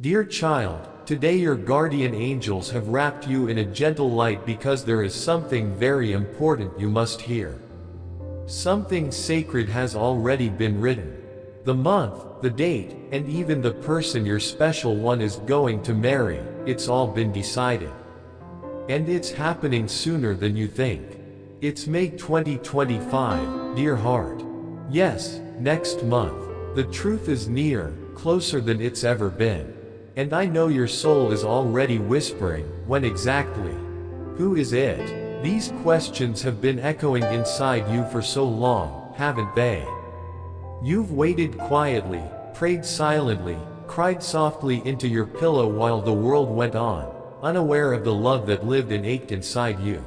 Dear child, today your guardian angels have wrapped you in a gentle light because there is something very important you must hear. Something sacred has already been written. The month, the date, and even the person your special one is going to marry, it's all been decided. And it's happening sooner than you think. It's May 2025, dear heart. Yes, next month. The truth is near, closer than it's ever been. And I know your soul is already whispering, when exactly? Who is it? These questions have been echoing inside you for so long, haven't they? You've waited quietly, prayed silently, cried softly into your pillow while the world went on, unaware of the love that lived and ached inside you.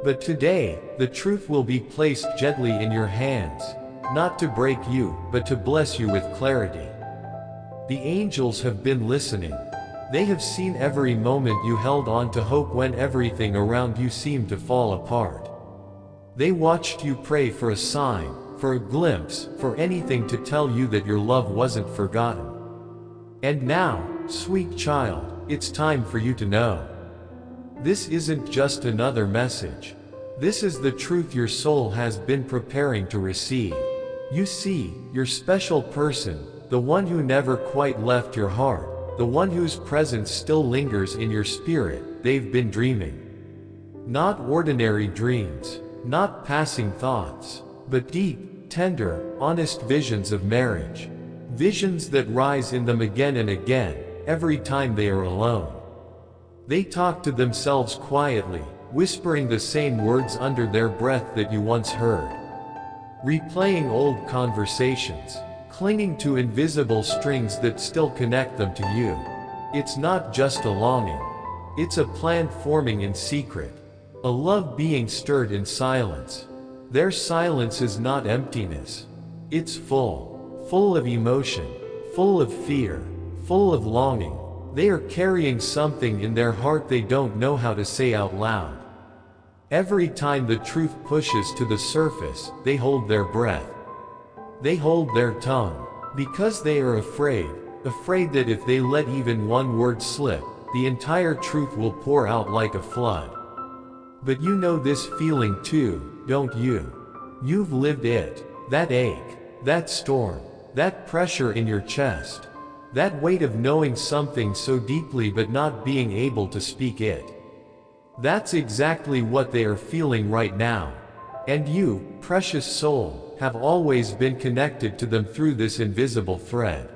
But today, the truth will be placed gently in your hands, not to break you, but to bless you with clarity. The angels have been listening. They have seen every moment you held on to hope when everything around you seemed to fall apart. They watched you pray for a sign, for a glimpse, for anything to tell you that your love wasn't forgotten. And now, sweet child, it's time for you to know. This isn't just another message. This is the truth your soul has been preparing to receive. You see, your special person, the one who never quite left your heart, the one whose presence still lingers in your spirit, they've been dreaming. Not ordinary dreams, not passing thoughts, but deep, tender, honest visions of marriage. Visions that rise in them again and again, every time they are alone. They talk to themselves quietly, whispering the same words under their breath that you once heard. Replaying old conversations, clinging to invisible strings that still connect them to you. It's not just a longing. It's a plan forming in secret. A love being stirred in silence. Their silence is not emptiness. It's full of emotion, full of fear, full of longing. They are carrying something in their heart they don't know how to say out loud. Every time the truth pushes to the surface, they hold their breath. They hold their tongue, because they are afraid that if they let even one word slip, the entire truth will pour out like a flood. But you know this feeling too, don't you? You've lived it, that ache, that storm, that pressure in your chest, that weight of knowing something so deeply but not being able to speak it. That's exactly what they are feeling right now. And you, precious soul, have always been connected to them through this invisible thread.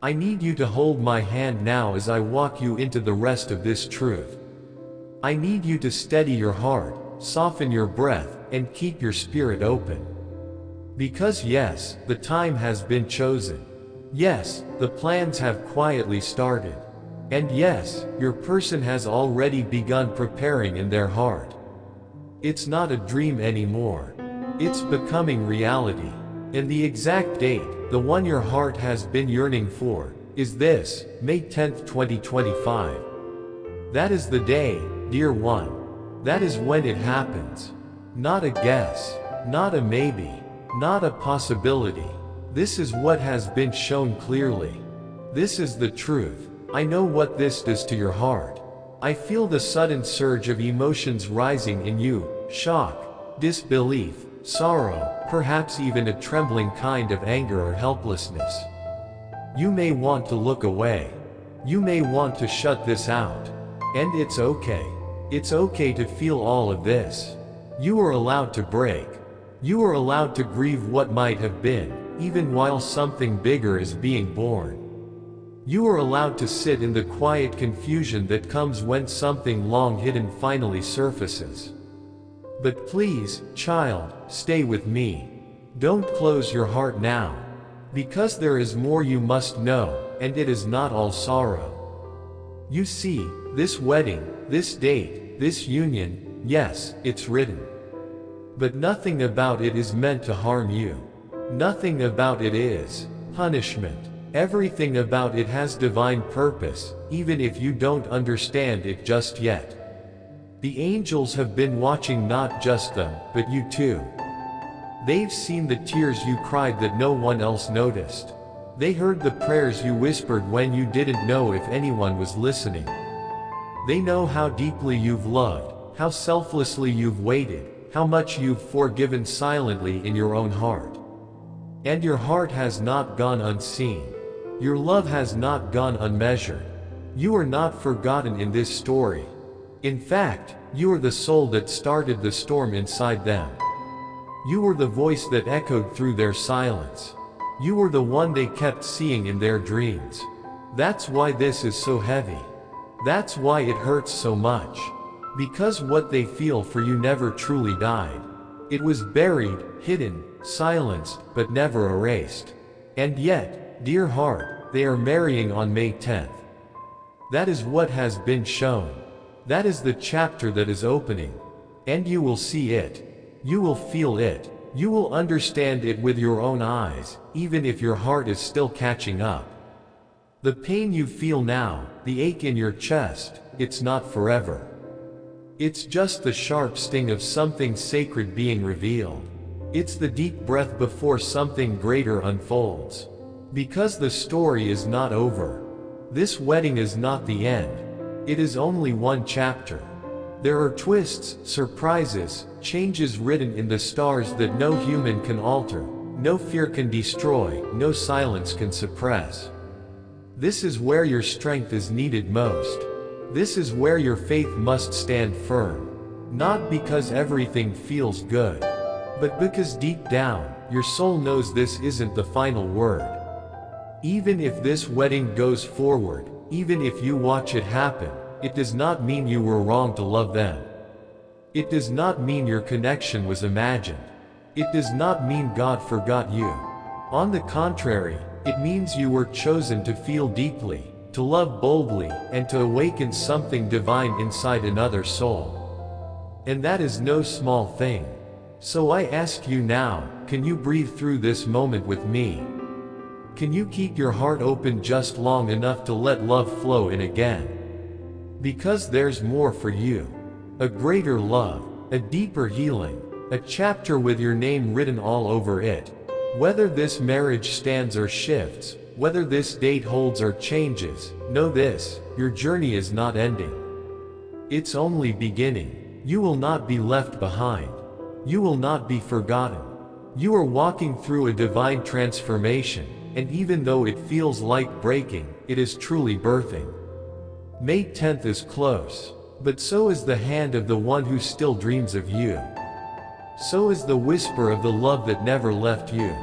I need you to hold my hand now as I walk you into the rest of this truth. I need you to steady your heart, soften your breath, and keep your spirit open. Because yes, the time has been chosen. Yes, the plans have quietly started. And yes, your person has already begun preparing in their heart. It's not a dream anymore. It's becoming reality. And the exact date, the one your heart has been yearning for, is this, May 10th, 2025. That is the day, dear one. That is when it happens. Not a guess, not a maybe, not a possibility. This is what has been shown clearly. This is the truth. I know what this does to your heart. I feel the sudden surge of emotions rising in you, shock, disbelief, sorrow, perhaps even a trembling kind of anger or helplessness. You may want to look away. You may want to shut this out. And it's okay. It's okay to feel all of this. You are allowed to break. You are allowed to grieve what might have been, even while something bigger is being born. You are allowed to sit in the quiet confusion that comes when something long hidden finally surfaces. But please, child, stay with me. Don't close your heart now. Because there is more you must know, and it is not all sorrow. You see, this wedding, this date, this union, yes, it's written. But nothing about it is meant to harm you. Nothing about it is punishment. Everything about it has divine purpose, even if you don't understand it just yet. The angels have been watching not just them, but you too. They've seen the tears you cried that no one else noticed. They heard the prayers you whispered when you didn't know if anyone was listening. They know how deeply you've loved, how selflessly you've waited, how much you've forgiven silently in your own heart. And your heart has not gone unseen. Your love has not gone unmeasured. You are not forgotten in this story. In fact, you are the soul that started the storm inside them. You were the voice that echoed through their silence. You were the one they kept seeing in their dreams. That's why this is so heavy. That's why it hurts so much. Because what they feel for you never truly died. It was buried, hidden, silenced, but never erased. And yet, dear heart, they are marrying on May 10th. That is what has been shown. That is the chapter that is opening. And you will see it. You will feel it. You will understand it with your own eyes, even if your heart is still catching up. The pain you feel now, the ache in your chest, it's not forever. It's just the sharp sting of something sacred being revealed. It's the deep breath before something greater unfolds. Because the story is not over. This wedding is not the end. It is only one chapter. There are twists, surprises, changes written in the stars that no human can alter, no fear can destroy, no silence can suppress. This is where your strength is needed most. This is where your faith must stand firm. Not because everything feels good, but because deep down, your soul knows this isn't the final word. Even if this wedding goes forward, even if you watch it happen, it does not mean you were wrong to love them. It does not mean your connection was imagined. It does not mean God forgot you. On the contrary, it means you were chosen to feel deeply, to love boldly, and to awaken something divine inside another soul. And that is no small thing. So I ask you now, can you breathe through this moment with me? Can you keep your heart open just long enough to let love flow in again? Because there's more for you. A greater love, a deeper healing, a chapter with your name written all over it. Whether this marriage stands or shifts, whether this date holds or changes, know this, your journey is not ending. It's only beginning. You will not be left behind. You will not be forgotten. You are walking through a divine transformation, and even though it feels like breaking, it is truly birthing. May 10th is close, but so is the hand of the one who still dreams of you. So is the whisper of the love that never left you.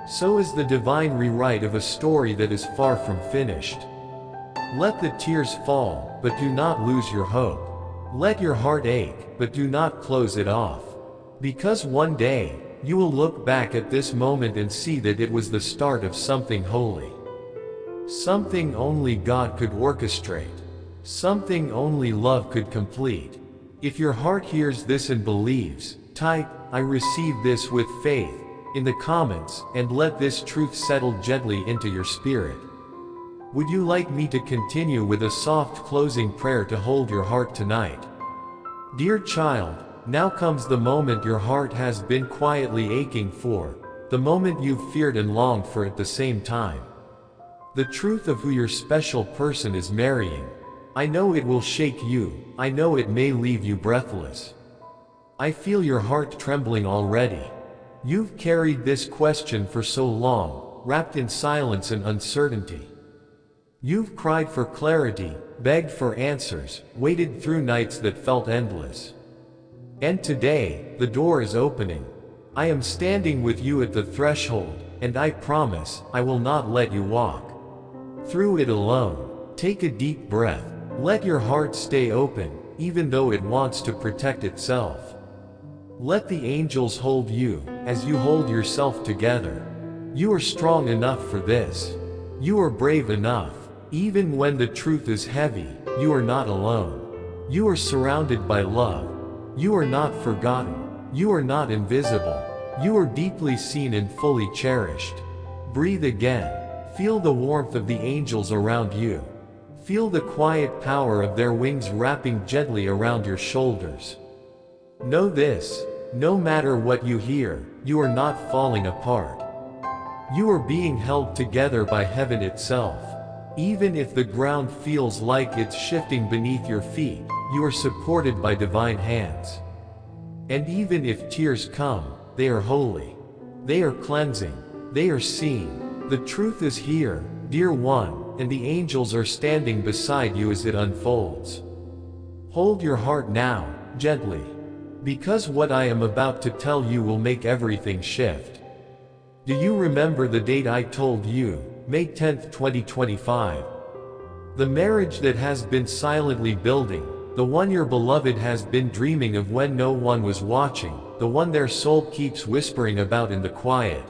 So is the divine rewrite of a story that is far from finished. Let the tears fall, but do not lose your hope. Let your heart ache, but do not close it off. Because one day, you will look back at this moment and see that it was the start of something holy. Something only God could orchestrate. Something only love could complete. If your heart hears this and believes, type, "I receive this with faith," in the comments, and let this truth settle gently into your spirit. Would you like me to continue with a soft closing prayer to hold your heart tonight? Dear child, now comes the moment your heart has been quietly aching for, the moment you've feared and longed for at the same time. The truth of who your special person is marrying. I know it will shake you, I know it may leave you breathless. I feel your heart trembling already. You've carried this question for so long, wrapped in silence and uncertainty. You've cried for clarity, begged for answers, waited through nights that felt endless. And today, the door is opening. I am standing with you at the threshold, and I promise, I will not let you walk through it alone. Take a deep breath. Let your heart stay open, even though it wants to protect itself. Let the angels hold you, as you hold yourself together. You are strong enough for this. You are brave enough. Even when the truth is heavy, you are not alone. You are surrounded by love. You are not forgotten. You are not invisible. You are deeply seen and fully cherished. Breathe again. Feel the warmth of the angels around you. Feel the quiet power of their wings wrapping gently around your shoulders. Know this, no matter what you hear, you are not falling apart. You are being held together by heaven itself. Even if the ground feels like it's shifting beneath your feet, you are supported by divine hands. And even if tears come, they are holy. They are cleansing. They are seen. The truth is here, dear one, and the angels are standing beside you as it unfolds. Hold your heart now, gently. Because what I am about to tell you will make everything shift. Do you remember the date I told you, May 10th, 2025? The marriage that has been silently building, the one your beloved has been dreaming of when no one was watching, the one their soul keeps whispering about in the quiet.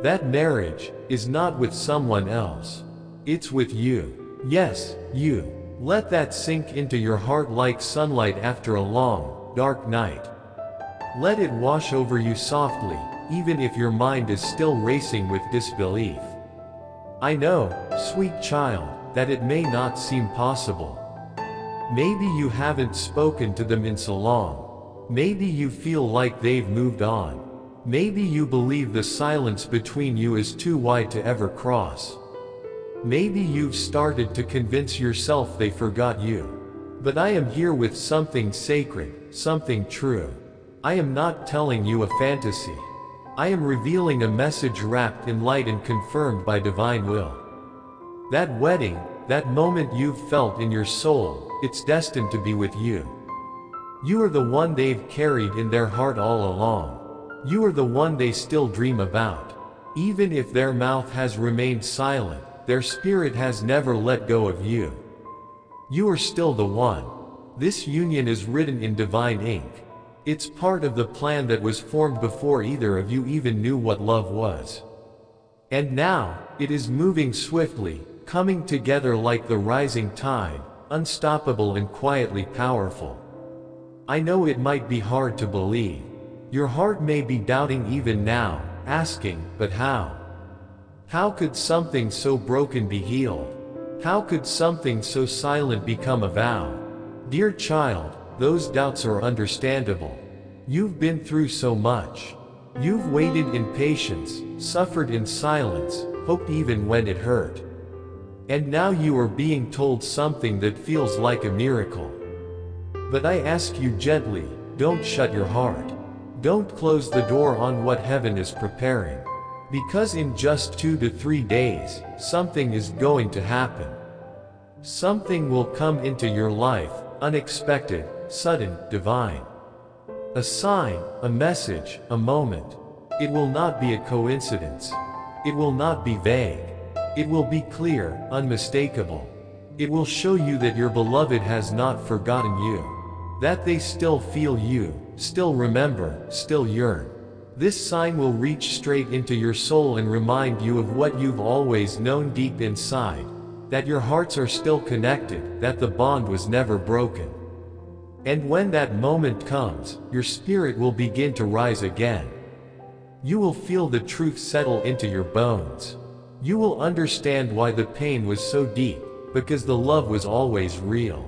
That marriage is not with someone else. It's with you. Yes, you. Let that sink into your heart like sunlight after a long, dark night. Let it wash over you softly, even if your mind is still racing with disbelief. I know, sweet child, that it may not seem possible. Maybe you haven't spoken to them in so long. Maybe you feel like they've moved on. Maybe you believe the silence between you is too wide to ever cross. Maybe you've started to convince yourself they forgot you. But I am here with something sacred, something true. I am not telling you a fantasy. I am revealing a message wrapped in light and confirmed by divine will. That wedding, that moment you've felt in your soul, it's destined to be with you. You are the one they've carried in their heart all along. You are the one they still dream about. Even if their mouth has remained silent, their spirit has never let go of you. You are still the one. This union is written in divine ink. It's part of the plan that was formed before either of you even knew what love was. And now, it is moving swiftly, coming together like the rising tide, unstoppable and quietly powerful. I know it might be hard to believe. Your heart may be doubting even now, asking, but how? How could something so broken be healed? How could something so silent become a vow? Dear child, those doubts are understandable. You've been through so much. You've waited in patience, suffered in silence, hoped even when it hurt. And now you are being told something that feels like a miracle. But I ask you gently, don't shut your heart. Don't close the door on what heaven is preparing. Because in just 2 to 3 days, something is going to happen. Something will come into your life, unexpected, sudden, divine. A sign, a message, a moment. It will not be a coincidence. It will not be vague. It will be clear, unmistakable. It will show you that your beloved has not forgotten you. That they still feel you, still remember, still yearn. This sign will reach straight into your soul and remind you of what you've always known deep inside. That your hearts are still connected, that the bond was never broken. And when that moment comes, your spirit will begin to rise again. You will feel the truth settle into your bones. You will understand why the pain was so deep, because the love was always real.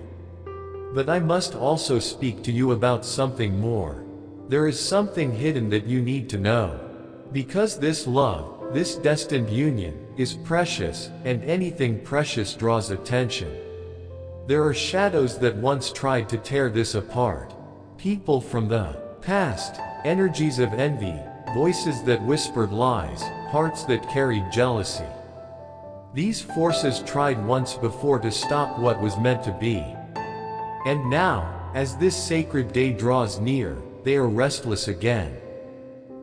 But I must also speak to you about something more. There is something hidden that you need to know. Because this love, this destined union, is precious, and anything precious draws attention. There are shadows that once tried to tear this apart. People from the past, energies of envy, voices that whispered lies, hearts that carried jealousy. These forces tried once before to stop what was meant to be. And now, as this sacred day draws near, they are restless again.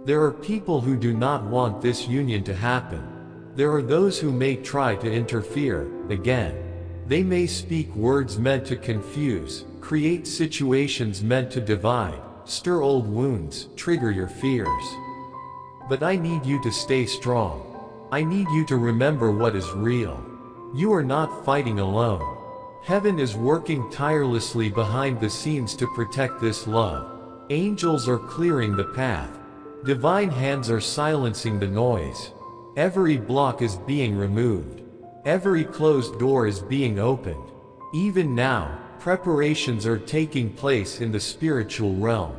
There are people who do not want this union to happen. There are those who may try to interfere, again. They may speak words meant to confuse, create situations meant to divide, stir old wounds, trigger your fears. But I need you to stay strong. I need you to remember what is real. You are not fighting alone. Heaven is working tirelessly behind the scenes to protect this love. Angels are clearing the path. Divine hands are silencing the noise. Every block is being removed. Every closed door is being opened. Even now, preparations are taking place in the spiritual realm.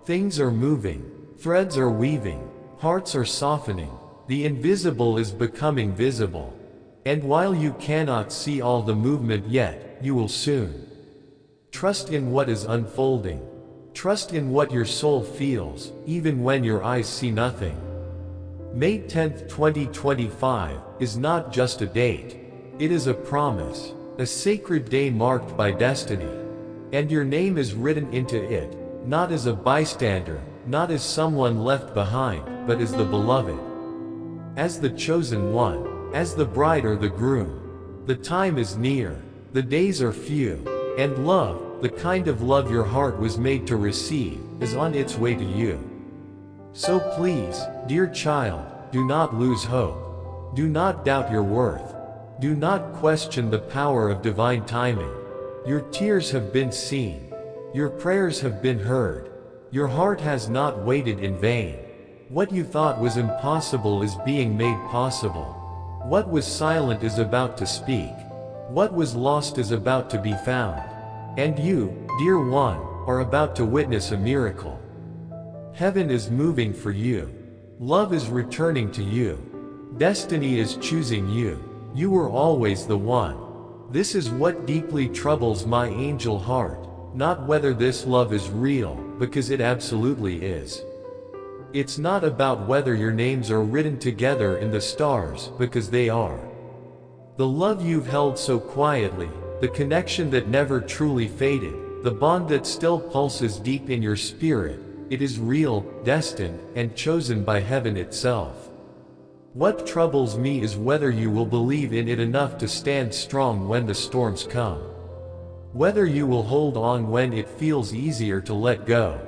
Things are moving. Threads are weaving. Hearts are softening. The invisible is becoming visible. And while you cannot see all the movement yet, you will soon. Trust in what is unfolding. Trust in what your soul feels, even when your eyes see nothing. May 10th, 2025, is not just a date. It is a promise, a sacred day marked by destiny. And your name is written into it, not as a bystander, not as someone left behind, but as the beloved. As the chosen one, as the bride or the groom. The time is near, the days are few, and love, the kind of love your heart was made to receive, is on its way to you. So please, dear child, do not lose hope. Do not doubt your worth. Do not question the power of divine timing. Your tears have been seen. Your prayers have been heard. Your heart has not waited in vain. What you thought was impossible is being made possible. What was silent is about to speak. What was lost is about to be found. And you, dear one, are about to witness a miracle. Heaven is moving for you. Love is returning to you. Destiny is choosing you. You were always the one. This is what deeply troubles my angel heart, not whether this love is real, because it absolutely is. It's not about whether your names are written together in the stars, because they are. The love you've held so quietly, the connection that never truly faded, the bond that still pulses deep in your spirit, it is real, destined, and chosen by heaven itself. What troubles me is whether you will believe in it enough to stand strong when the storms come. Whether you will hold on when it feels easier to let go.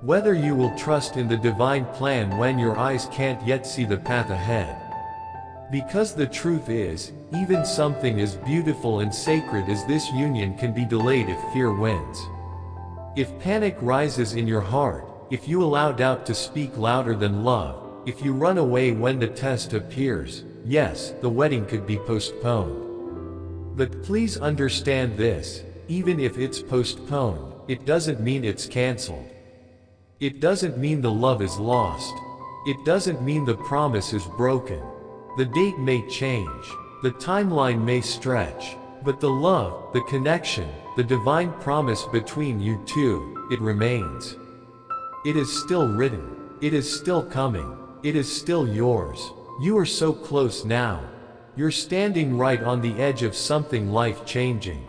Whether you will trust in the divine plan when your eyes can't yet see the path ahead. Because the truth is, even something as beautiful and sacred as this union can be delayed if fear wins. If panic rises in your heart, if you allow doubt to speak louder than love, if you run away when the test appears, yes, the wedding could be postponed. But please understand this, even if it's postponed, it doesn't mean it's cancelled. It doesn't mean the love is lost. It doesn't mean the promise is broken. The date may change, the timeline may stretch, but the love, the connection, the divine promise between you two, it remains. It is still written. It is still coming. It is still yours. You are so close now. You're standing right on the edge of something life-changing.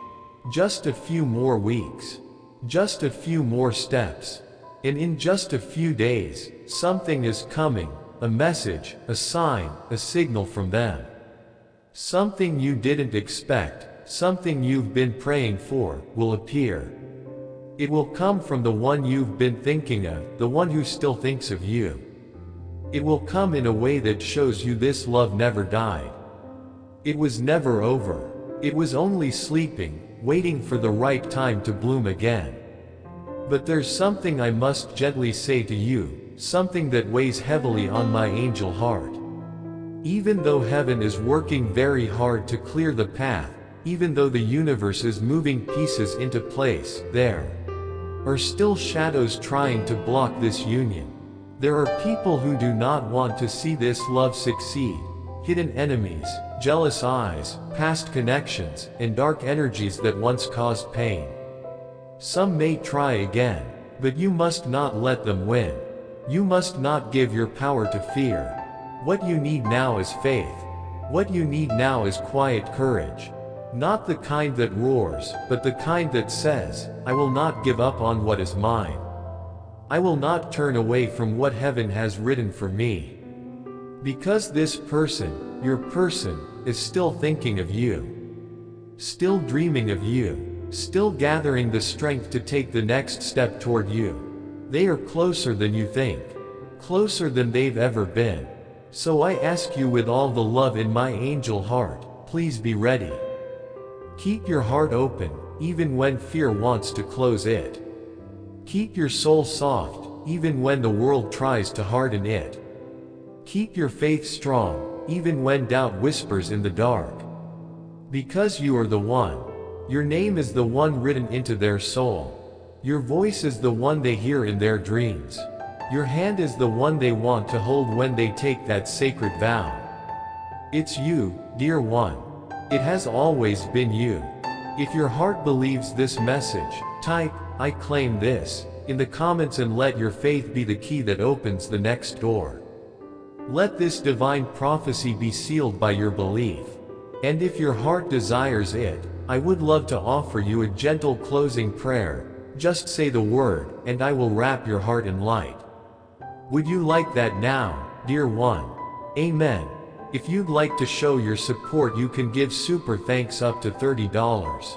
Just a few more weeks. Just a few more steps. And in just a few days, something is coming. A message, a sign, a signal from them. Something you didn't expect, something you've been praying for, will appear. It will come from the one you've been thinking of, the one who still thinks of you. It will come in a way that shows you this love never died. It was never over. It was only sleeping, waiting for the right time to bloom again. But there's something I must gently say to you. Something that weighs heavily on my angel heart. Even though heaven is working very hard to clear the path, even though the universe is moving pieces into place, there are still shadows trying to block this union. There are people who do not want to see this love succeed. Hidden enemies, jealous eyes, past connections, and dark energies that once caused pain. Some may try again, but you must not let them win. You must not give your power to fear. What you need now is faith. What you need now is quiet courage. Not the kind that roars, but the kind that says, I will not give up on what is mine. I will not turn away from what heaven has written for me. Because this person, your person, is still thinking of you. Still dreaming of you. Still gathering the strength to take the next step toward you. They are closer than you think. Closer than they've ever been. So I ask you with all the love in my angel heart, please be ready. Keep your heart open, even when fear wants to close it. Keep your soul soft, even when the world tries to harden it. Keep your faith strong, even when doubt whispers in the dark. Because you are the one. Your name is the one written into their soul. Your voice is the one they hear in their dreams. Your hand is the one they want to hold when they take that sacred vow. It's you, dear one. It has always been you. If your heart believes this message, type, "I claim this," in the comments and let your faith be the key that opens the next door. Let this divine prophecy be sealed by your belief. And if your heart desires it, I would love to offer you a gentle closing prayer. Just say the word, and I will wrap your heart in light. Would you like that now, dear one? Amen. If you'd like to show your support, you can give super thanks up to $30.